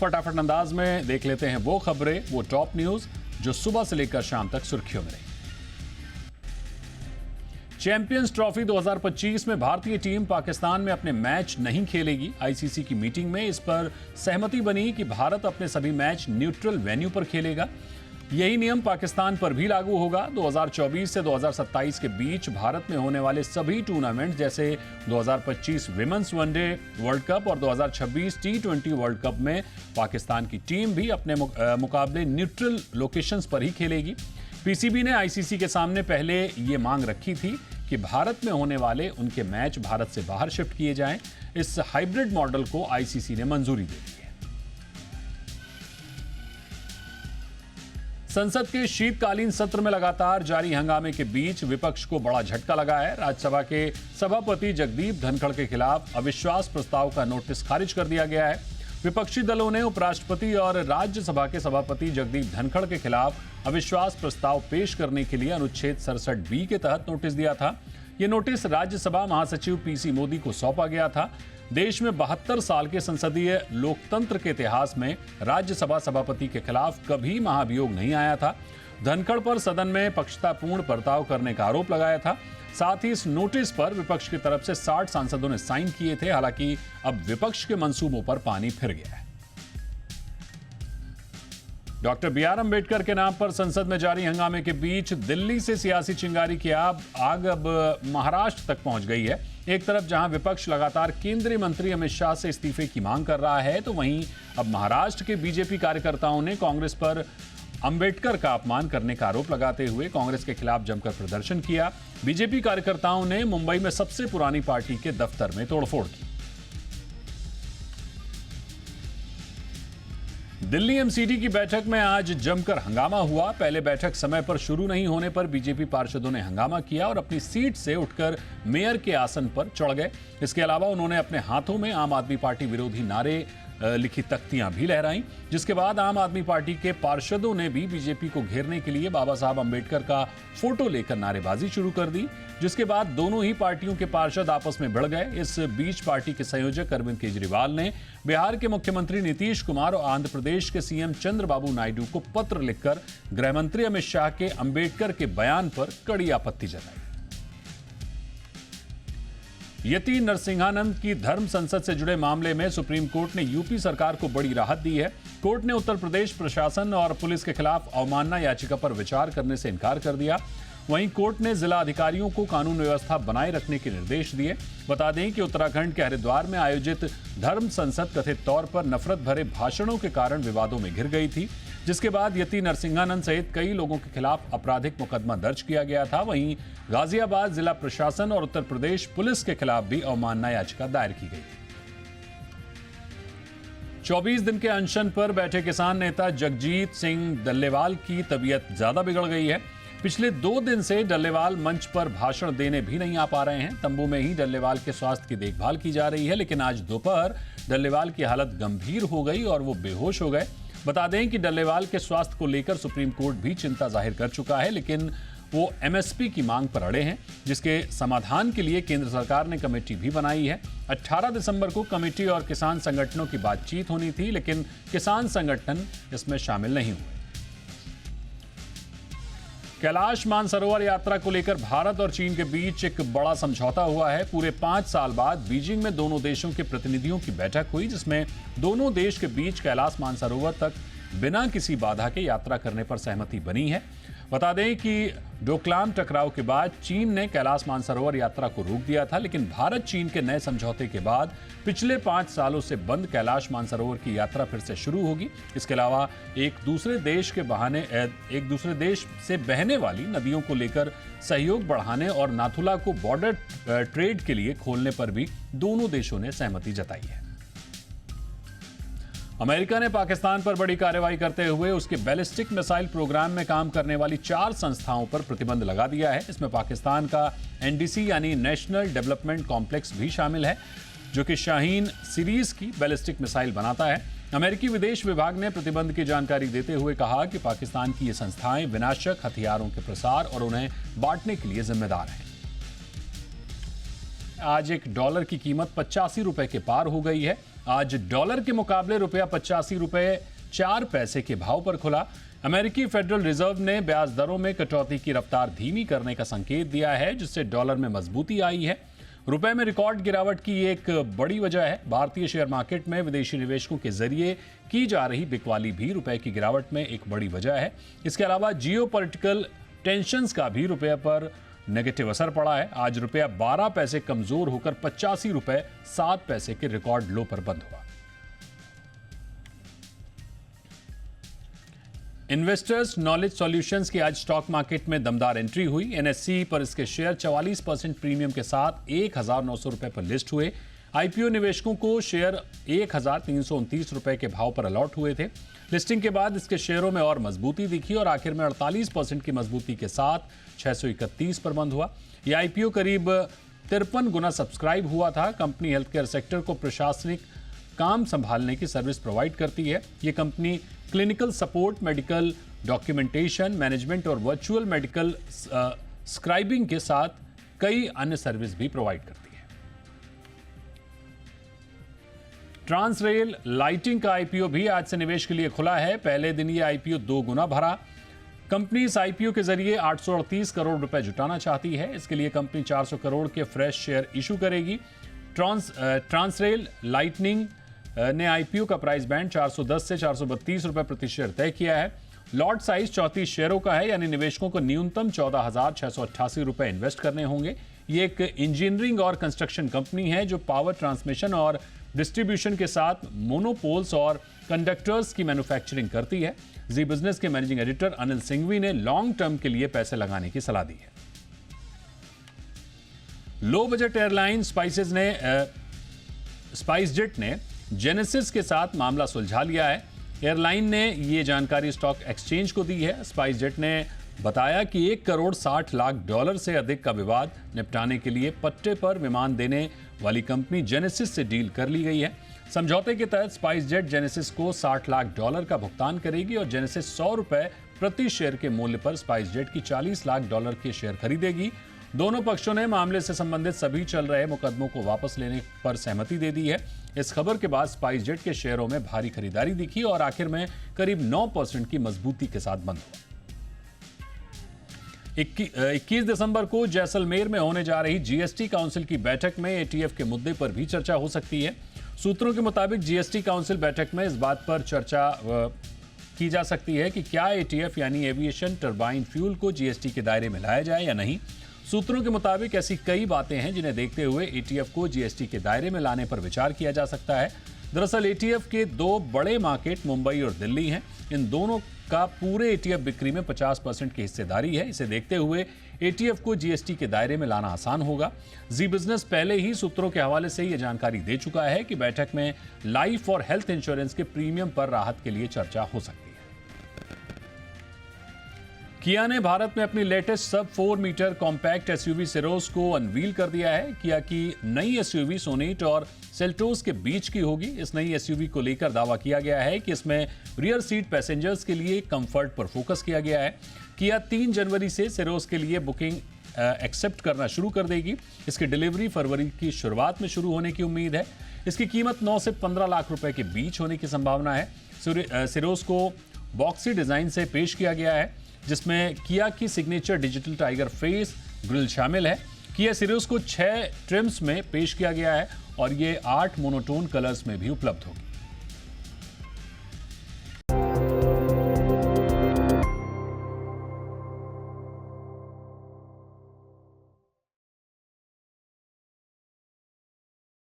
फटाफट अंदाज में देख लेते हैं वो खबरें, वो टॉप न्यूज जो सुबह से लेकर शाम तक सुर्खियों में रही। चैंपियंस ट्रॉफी 2025 में भारतीय टीम पाकिस्तान में अपने मैच नहीं खेलेगी। आईसीसी की मीटिंग में इस पर सहमति बनी कि भारत अपने सभी मैच न्यूट्रल वेन्यू पर खेलेगा। यही नियम पाकिस्तान पर भी लागू होगा। 2024 से 2027 के बीच भारत में होने वाले सभी टूर्नामेंट जैसे 2025 विमेंस वनडे वर्ल्ड कप और 2026 टी20 वर्ल्ड कप में पाकिस्तान की टीम भी अपने मुकाबले न्यूट्रल लोकेशंस पर ही खेलेगी। पीसीबी ने आईसीसी के सामने पहले ये मांग रखी थी कि भारत में होने वाले उनके मैच भारत से बाहर शिफ्ट किए जाएं। इस हाइब्रिड मॉडल को आईसीसी ने मंजूरी दे दी है। संसद के शीतकालीन सत्र में लगातार जारी हंगामे के बीच विपक्ष को बड़ा झटका लगा है। राज्यसभा के सभापति जगदीप धनखड़ के खिलाफ अविश्वास प्रस्ताव का नोटिस खारिज कर दिया गया है। विपक्षी दलों ने उपराष्ट्रपति और राज्यसभा के सभापति जगदीप धनखड़ के खिलाफ अविश्वास प्रस्ताव पेश करने के लिए अनुच्छेद 67B के तहत नोटिस दिया था। यह नोटिस राज्यसभा महासचिव पीसी मोदी को सौंपा गया था। देश में 72 साल के संसदीय लोकतंत्र के इतिहास में राज्यसभा सभापति के खिलाफ कभी महाभियोग नहीं आया था। धनखड़ पर सदन में पक्षतापूर्ण बर्ताव करने का आरोप लगाया था। साथ ही इस नोटिस पर विपक्ष की तरफ से 60 सांसदों ने साइन किए थे। हालांकि अब विपक्ष के मंसूबों पर पानी फिर गया है। डॉक्टर BR अम्बेडकर के नाम पर संसद में जारी हंगामे के बीच दिल्ली से सियासी चिंगारी की आग अब महाराष्ट्र तक पहुंच गई है। एक तरफ जहां विपक्ष लगातार केंद्रीय मंत्री अमित शाह से इस्तीफे की मांग कर रहा है, तो वहीं अब महाराष्ट्र के बीजेपी कार्यकर्ताओं ने कांग्रेस पर अम्बेडकर का अपमान करने का आरोप लगाते हुए कांग्रेस के खिलाफ जमकर प्रदर्शन किया। बीजेपी कार्यकर्ताओं ने मुंबई में सबसे पुरानी पार्टी के दफ्तर में तोड़फोड़ की। दिल्ली एमसीडी की बैठक में आज जमकर हंगामा हुआ। पहले बैठक समय पर शुरू नहीं होने पर बीजेपी पार्षदों ने हंगामा किया और अपनी सीट से उठकर मेयर के आसन पर चढ़ गए। इसके अलावा उन्होंने अपने हाथों में आम आदमी पार्टी विरोधी नारे लिखी तख्तियां भी लहराईं, जिसके बाद आम आदमी पार्टी के पार्षदों ने भी बीजेपी को घेरने के लिए बाबा साहब अम्बेडकर का फोटो लेकर नारेबाजी शुरू कर दी, जिसके बाद दोनों ही पार्टियों के पार्षद आपस में भिड़ गए। इस बीच पार्टी के संयोजक अरविंद केजरीवाल ने बिहार के मुख्यमंत्री नीतीश कुमार और आंध्र प्रदेश के सीएम चंद्रबाबू नायडू को पत्र लिखकर गृहमंत्री अमित शाह के अम्बेडकर के बयान पर कड़ी आपत्ति जताई। यति नरसिंहानंद की धर्म संसद से जुड़े मामले में सुप्रीम कोर्ट ने यूपी सरकार को बड़ी राहत दी है। कोर्ट ने उत्तर प्रदेश प्रशासन और पुलिस के खिलाफ अवमानना याचिका पर विचार करने से इनकार कर दिया। वहीं कोर्ट ने जिला अधिकारियों को कानून व्यवस्था बनाए रखने के निर्देश दिए। बता दें कि उत्तराखंड के हरिद्वार में आयोजित धर्म संसद कथित तौर पर नफरत भरे भाषणों के कारण विवादों में घिर गई थी, जिसके बाद यति नरसिंहानंद सहित कई लोगों के खिलाफ आपराधिक मुकदमा दर्ज किया गया था। वहीं गाजियाबाद जिला प्रशासन और उत्तर प्रदेश पुलिस के खिलाफ भी अवमानना याचिका दायर की गई। 24 दिन के अनशन पर बैठे किसान नेता जगजीत सिंह डल्लेवाल की तबीयत ज्यादा बिगड़ गई है। पिछले 2 दिन से डल्लेवाल मंच पर भाषण देने भी नहीं आ पा रहे हैं। तंबू में ही डल्लेवाल के स्वास्थ्य की देखभाल की जा रही है, लेकिन आज दोपहर डल्लेवाल की हालत गंभीर हो गई और वो बेहोश हो गए। बता दें कि डल्लेवाल के स्वास्थ्य को लेकर सुप्रीम कोर्ट भी चिंता जाहिर कर चुका है, लेकिन वो एमएसपी की मांग पर अड़े हैं, जिसके समाधान के लिए केंद्र सरकार ने कमेटी भी बनाई है। 18 दिसंबर को कमेटी और किसान संगठनों की बातचीत होनी थी, लेकिन किसान संगठन इसमें शामिल नहीं हुए। कैलाश मानसरोवर यात्रा को लेकर भारत और चीन के बीच एक बड़ा समझौता हुआ है। पूरे 5 साल बाद बीजिंग में दोनों देशों के प्रतिनिधियों की बैठक हुई, जिसमें दोनों देश के बीच कैलाश मानसरोवर तक बिना किसी बाधा के यात्रा करने पर सहमति बनी है। बता दें कि डोकलाम टकराव के बाद चीन ने कैलाश मानसरोवर यात्रा को रोक दिया था, लेकिन भारत चीन के नए समझौते के बाद पिछले 5 सालों से बंद कैलाश मानसरोवर की यात्रा फिर से शुरू होगी। इसके अलावा एक दूसरे देश से बहने वाली नदियों को लेकर सहयोग बढ़ाने और नाथुला को बॉर्डर ट्रेड के लिए खोलने पर भी दोनों देशों ने सहमति जताई है। अमेरिका ने पाकिस्तान पर बड़ी कार्रवाई करते हुए उसके बैलिस्टिक मिसाइल प्रोग्राम में काम करने वाली 4 संस्थाओं पर प्रतिबंध लगा दिया है। इसमें पाकिस्तान का एनडीसी यानी नेशनल डेवलपमेंट कॉम्प्लेक्स भी शामिल है, जो कि शाहीन सीरीज की बैलिस्टिक मिसाइल बनाता है। अमेरिकी विदेश विभाग ने प्रतिबंध की जानकारी देते हुए कहा कि पाकिस्तान की ये संस्थाएं विनाशक हथियारों के प्रसार और उन्हें बांटने के लिए जिम्मेदार हैं। आज $1 की कीमत 85 रुपए के पार हो गई है। आज डॉलर के मुकाबले रुपया 85 रुपए 4 पैसे के भाव पर खुला। अमेरिकी फेडरल रिजर्व ने ब्याज दरों में कटौती की रफ्तार धीमी करने का संकेत दिया है, जिससे डॉलर में मजबूती आई है। रुपए में रिकॉर्ड गिरावट की एक बड़ी वजह है भारतीय शेयर मार्केट में विदेशी निवेशकों के जरिए की जा रही बिकवाली भी रुपए की गिरावट में एक बड़ी वजह है। इसके अलावा जियोपॉलिटिकल टेंशंस का भी रुपए पर नेगेटिव असर पड़ा है। आज रुपया 12 पैसे कमजोर होकर 85 रुपए 7 पैसे के रिकॉर्ड लो पर बंद हुआ। इन्वेस्टर्स नॉलेज सॉल्यूशंस की आज स्टॉक मार्केट में दमदार एंट्री हुई। एनएससी पर इसके शेयर 44% प्रीमियम के साथ 1,900 रुपए पर लिस्ट हुए। आईपीओ निवेशकों को शेयर 1,329 रुपए के भाव पर अलॉट हुए थे। लिस्टिंग के बाद इसके शेयरों में और मजबूती दिखी और आखिर में 48% की मजबूती के साथ 631 पर बंद हुआ। यह आईपीओ करीब 53 गुना सब्सक्राइब हुआ था। कंपनी हेल्थ केयर सेक्टर को प्रशासनिक काम संभालने की सर्विस प्रोवाइड करती है। ये company clinical support, medical documentation, management और वर्चुअल मेडिकल स्क्राइबिंग के साथ कई अन्य सर्विस भी प्रोवाइड करती है। ट्रांसरेल लाइटिंग का आईपीओ भी आज से निवेश के लिए खुला है। पहले दिन यह आईपीओ 2 गुना भरा। कंपनी इस आईपीओ के जरिए 838 करोड़ रुपए जुटाना चाहती है। इसके लिए कंपनी 400 करोड़ के फ्रेश शेयर इशू करेगी। ट्रांसरेल लाइटनिंग ने आईपीओ का प्राइस बैंड 410 से 432 रुपए प्रति शेयर तय किया है। लॉट साइज 34 शेयरों का है, यानी निवेशकों को न्यूनतम 14,688 रुपए इन्वेस्ट करने होंगे। ये एक इंजीनियरिंग और कंस्ट्रक्शन कंपनी है जो पावर ट्रांसमिशन और डिस्ट्रीब्यूशन के साथ मोनोपोल्स और कंडक्टर्स की मैन्युफैक्चरिंग करती है। जी बिजनेस के मैनेजिंग एडिटर अनिल सिंघवी ने लॉन्ग टर्म के लिए पैसे लगाने की सलाह दी है। लो बजट एयरलाइन स्पाइसजेट ने जेनेसिस के साथ मामला सुलझा लिया है। एयरलाइन ने यह जानकारी स्टॉक एक्सचेंज को दी है। स्पाइसजेट ने बताया कि $1,60,00,000 से अधिक का विवाद निपटाने के लिए पट्टे पर विमान देने वाली कंपनी जेनेसिस से डील कर ली गई है। समझौते के तहत स्पाइसजेट जेनेसिस को $60,00,000 का भुगतान करेगी और जेनेसिस 100 रुपए प्रति शेयर के मूल्य पर स्पाइसजेट की $40,00,000 के शेयर खरीदेगी। दोनों पक्षों ने मामले से संबंधित सभी चल रहे मुकदमों को वापस लेने पर सहमति दे दी है। इस खबर के बाद स्पाइसजेट के शेयरों में भारी खरीदारी दिखी और आखिर में करीब 9% की मजबूती के साथ बंद हुआ। 21 दिसंबर को जैसलमेर में होने जा रही जीएसटी काउंसिल की बैठक में एटीएफ के मुद्दे पर भी चर्चा हो सकती है। सूत्रों के मुताबिक जीएसटी काउंसिल बैठक में इस बात पर चर्चा की जा सकती है कि क्या एटीएफ यानी एविएशन टरबाइन फ्यूल को जीएसटी के दायरे में लाया जाए या नहीं। सूत्रों के मुताबिक ऐसी कई बातें हैं जिन्हें देखते हुए एटीएफ को जीएसटी के दायरे में लाने पर विचार किया जा सकता है। दरअसल एटीएफ के 2 बड़े मार्केट मुंबई और दिल्ली हैं। इन दोनों का पूरे एटीएफ बिक्री में 50% की हिस्सेदारी है। इसे देखते हुए एटीएफ को जीएसटी के दायरे में लाना आसान होगा। जी बिजनेस पहले ही सूत्रों के हवाले से यह जानकारी दे चुका है कि बैठक में लाइफ और हेल्थ इंश्योरेंस के प्रीमियम पर राहत के लिए चर्चा हो सकती है। किया ने भारत में अपनी लेटेस्ट सब 4 मीटर कॉम्पैक्ट एसयूवी सिरोस को अनवील कर दिया है। किया की नई एसयूवी सोनेट और सेल्टोस के बीच की होगी। इस नई एसयूवी को लेकर दावा किया गया है कि इसमें रियर सीट पैसेंजर्स के लिए कंफर्ट पर फोकस किया गया है। किया 3 जनवरी से सिरोस के लिए बुकिंग एक्सेप्ट करना शुरू कर देगी। इसकी डिलीवरी फरवरी की शुरुआत में शुरू होने की उम्मीद है। इसकी कीमत 9 से 15 लाख रुपए के बीच होने की संभावना है। सिरोस को बॉक्सी डिजाइन से पेश किया गया है, जिसमें किया की signature digital tiger face grill शामिल है। किया सिरोस को 6 ट्रिम्स में पेश किया गया है और ये 8 मोनोटोन कलर्स में भी उपलब्ध होगी।